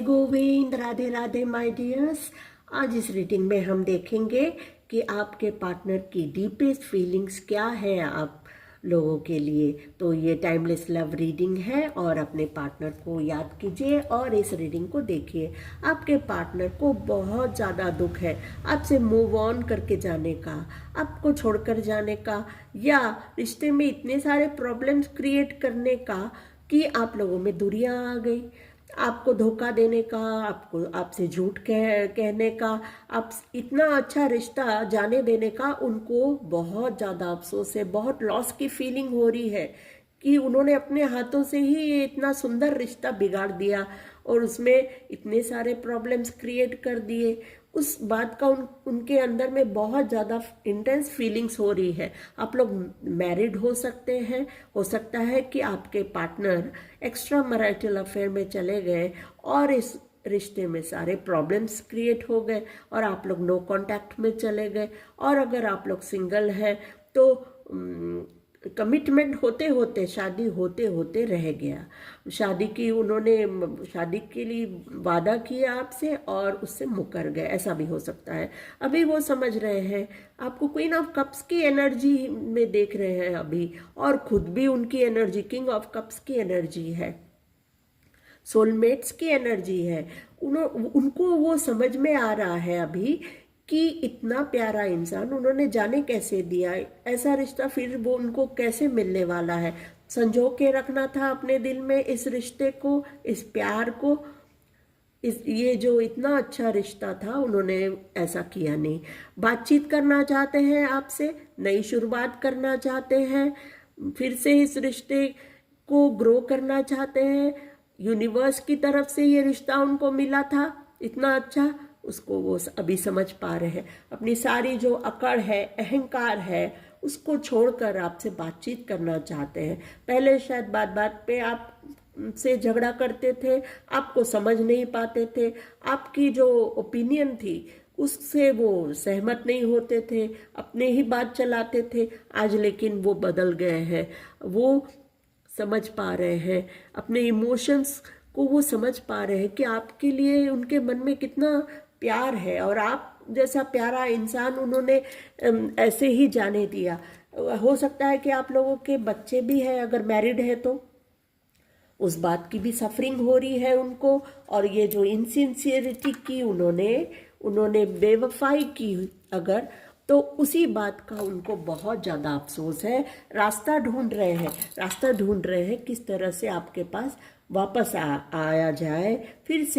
जय Govind, Radhe Radhe my dears. आज इस रीडिंग में हम देखेंगे कि आपके पार्टनर की डीपेस्ट फीलिंग्स क्या है आप लोगों के लिए। तो ये टाइमलेस लव रीडिंग है और अपने पार्टनर को याद कीजिए और इस रीडिंग को देखिए। आपके पार्टनर को बहुत ज़्यादा दुख है आपसे मूव ऑन करके जाने का, आपको छोड़कर जाने का, या रिश्ते में इतने सारे प्रॉब्लम्स क्रिएट करने का कि आप लोगों में दूरियां आ गई, आपको धोखा देने का, आपको आपसे झूठ कहने का, आप इतना अच्छा रिश्ता जाने देने का उनको बहुत ज़्यादा अफसोस है। बहुत लॉस की फीलिंग हो रही है कि उन्होंने अपने हाथों से ही ये इतना सुंदर रिश्ता बिगाड़ दिया और उसमें इतने सारे प्रॉब्लम्स क्रिएट कर दिए। उस बात का उनके अंदर में बहुत ज़्यादा इंटेंस फीलिंग्स हो रही है। आप लोग मैरिड हो सकते हैं, हो सकता है कि आपके पार्टनर एक्स्ट्रा मैरिटल अफेयर में चले गए और इस रिश्ते में सारे प्रॉब्लम्स क्रिएट हो गए और आप लोग नो कांटेक्ट में चले गए। और अगर आप लोग सिंगल हैं तो कमिटमेंट होते होते, शादी होते होते रह गया। शादी की उन्होंने शादी के लिए वादा किया आपसे और उससे मुकर गए, ऐसा भी हो सकता है। अभी वो समझ रहे हैं आपको क्वीन ऑफ कप्स की एनर्जी में देख रहे हैं अभी, और खुद भी उनकी एनर्जी किंग ऑफ कप्स की एनर्जी है, सोलमेट्स की एनर्जी है। उनको वो समझ में आ रहा है अभी कि इतना प्यारा इंसान उन्होंने जाने कैसे दिया, ऐसा रिश्ता फिर वो उनको कैसे मिलने वाला है। संजो के रखना था अपने दिल में इस रिश्ते को, इस प्यार को, ये जो इतना अच्छा रिश्ता था उन्होंने ऐसा किया नहीं। बातचीत करना चाहते हैं आपसे, नई शुरुआत करना चाहते हैं, फिर से इस रिश्ते को ग्रो करना चाहते हैं। यूनिवर्स की तरफ से ये रिश्ता उनको मिला था इतना अच्छा, उसको वो अभी समझ पा रहे हैं। अपनी सारी जो अकड़ है, अहंकार है, उसको छोड़कर आपसे बातचीत करना चाहते हैं। पहले शायद बात बात पे आप से झगड़ा करते थे, आपको समझ नहीं पाते थे, आपकी जो ओपिनियन थी उससे वो सहमत नहीं होते थे, अपने ही बात चलाते थे। आज लेकिन वो बदल गए हैं, वो समझ पा रहे हैं अपने इमोशंस को, वो समझ पा रहे हैं कि आपके लिए उनके मन में कितना प्यार है और आप जैसा प्यारा इंसान उन्होंने ऐसे ही जाने दिया। हो सकता है कि आप लोगों के बच्चे भी हैं, अगर मैरिड है तो उस बात की भी सफरिंग हो रही है उनको। और ये जो इनसिंसियरिटी की उन्होंने बेवफाई की अगर, तो उसी बात का उनको बहुत ज़्यादा अफसोस है। रास्ता ढूंढ रहे हैं किस तरह से आपके पास वापस आया जाए, फिर से